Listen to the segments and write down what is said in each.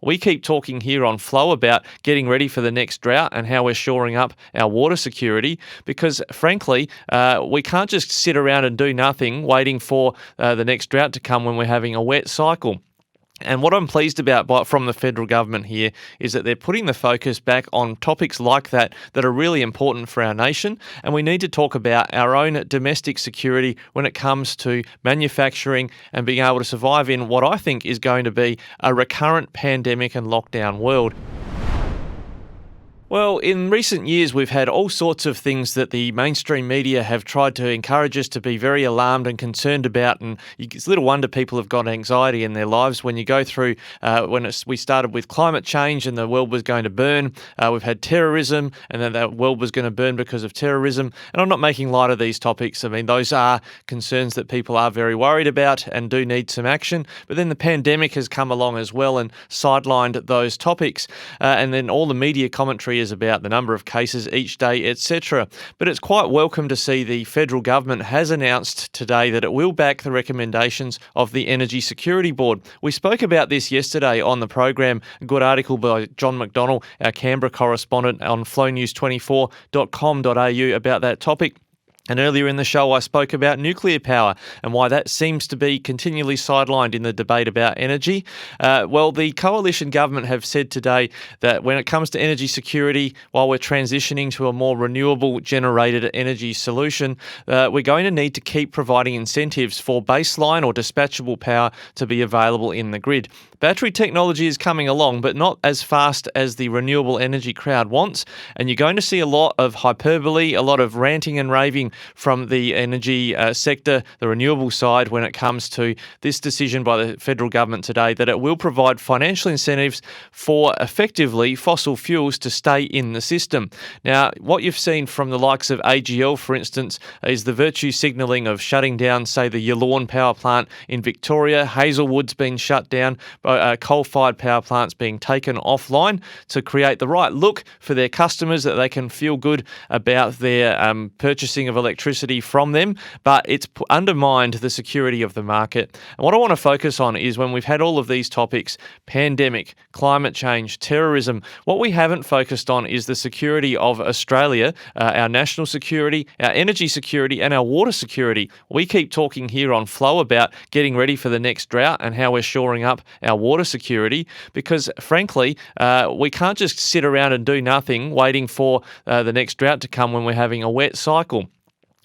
We keep talking here on Flow about getting ready for the next drought and how we're shoring up our water security because, frankly, we can't just sit around and do nothing waiting for the next drought to come when we're having a wet cycle. And what I'm pleased about from the federal government here is that they're putting the focus back on topics like that are really important for our nation. And we need to talk about our own domestic security when it comes to manufacturing and being able to survive in what I think is going to be a recurrent pandemic and lockdown world. Well, in recent years, we've had all sorts of things that the mainstream media have tried to encourage us to be very alarmed and concerned about. And it's little wonder people have got anxiety in their lives when you go through, we started with climate change and the world was going to burn. We've had terrorism and then the world was going to burn because of terrorism. And I'm not making light of these topics. I mean, those are concerns that people are very worried about and do need some action. But then the pandemic has come along as well and sidelined those topics. And then all the media commentary is about the number of cases each day, etc. But it's quite welcome to see the federal government has announced today that it will back the recommendations of the Energy Security Board. We spoke about this yesterday on the program. A good article by John McDonnell, our Canberra correspondent, on flownews24.com.au about that topic. And earlier in the show, I spoke about nuclear power and why that seems to be continually sidelined in the debate about energy. Well, the coalition government have said today that when it comes to energy security, while we're transitioning to a more renewable generated energy solution, we're going to need to keep providing incentives for baseline or dispatchable power to be available in the grid. Battery technology is coming along, but not as fast as the renewable energy crowd wants. And you're going to see a lot of hyperbole, a lot of ranting and raving from the energy sector, the renewable side, when it comes to this decision by the federal government today that it will provide financial incentives for effectively fossil fuels to stay in the system. Now, what you've seen from the likes of AGL, for instance, is the virtue signalling of shutting down, say, the Yallourn power plant in Victoria. Hazelwood's been shut down. Coal-fired power plants being taken offline to create the right look for their customers, that they can feel good about their purchasing of electricity from them, but it's undermined the security of the market. And what I want to focus on is when we've had all of these topics, pandemic, climate change, terrorism, what we haven't focused on is the security of Australia, our national security, our energy security, and our water security. We keep talking here on Flow about getting ready for the next drought and how we're shoring up our water security because, frankly, we can't just sit around and do nothing waiting for the next drought to come when we're having a wet cycle.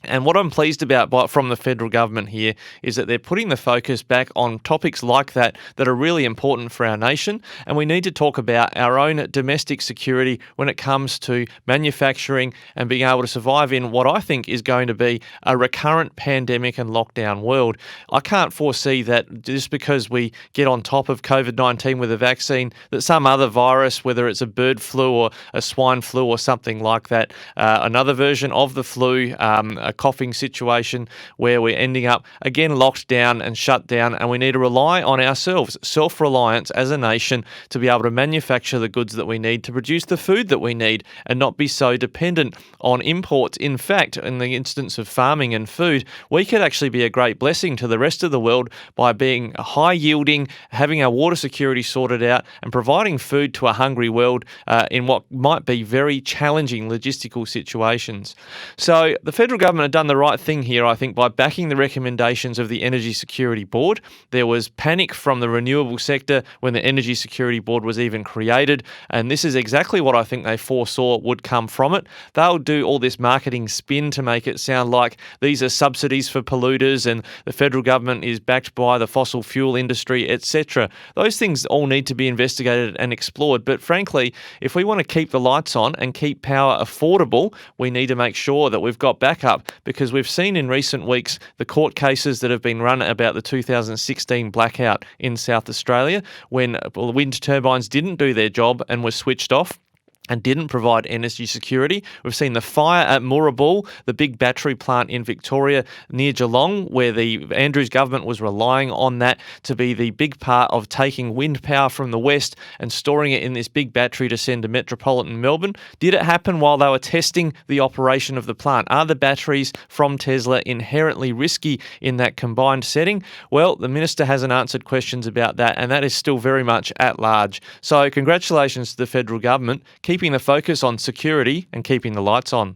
And what I'm pleased about from the federal government here is that they're putting the focus back on topics like that are really important for our nation. And we need to talk about our own domestic security when it comes to manufacturing and being able to survive in what I think is going to be a recurrent pandemic and lockdown world. I can't foresee that just because we get on top of COVID-19 with a vaccine, that some other virus, whether it's a bird flu or a swine flu or something like that, another version of the flu, a coughing situation where we're ending up again locked down and shut down, and we need to rely on ourselves, self-reliance as a nation, to be able to manufacture the goods that we need to produce the food that we need and not be so dependent on imports. In fact, in the instance of farming and food, we could actually be a great blessing to the rest of the world by being high yielding, having our water security sorted out and providing food to a hungry world in what might be very challenging logistical situations. So the federal government have done the right thing here, I think, by backing the recommendations of the Energy Security Board. There was panic from the renewable sector when the Energy Security Board was even created, and this is exactly what I think they foresaw would come from it. They'll do all this marketing spin to make it sound like these are subsidies for polluters and the federal government is backed by the fossil fuel industry, etc. Those things all need to be investigated and explored, but frankly, if we want to keep the lights on and keep power affordable, we need to make sure that we've got backup, because we've seen in recent weeks the court cases that have been run about the 2016 blackout in South Australia when wind turbines didn't do their job and were switched off. and didn't provide energy security. We've seen the fire at Moorabool, the big battery plant in Victoria near Geelong, where the Andrews government was relying on that to be the big part of taking wind power from the west and storing it in this big battery to send to metropolitan Melbourne. Did it happen while they were testing the operation of the plant? Are the batteries from Tesla inherently risky in that combined setting? Well, the minister hasn't answered questions about that, and that is still very much at large. So congratulations to the federal government, keeping the focus on security and keeping the lights on.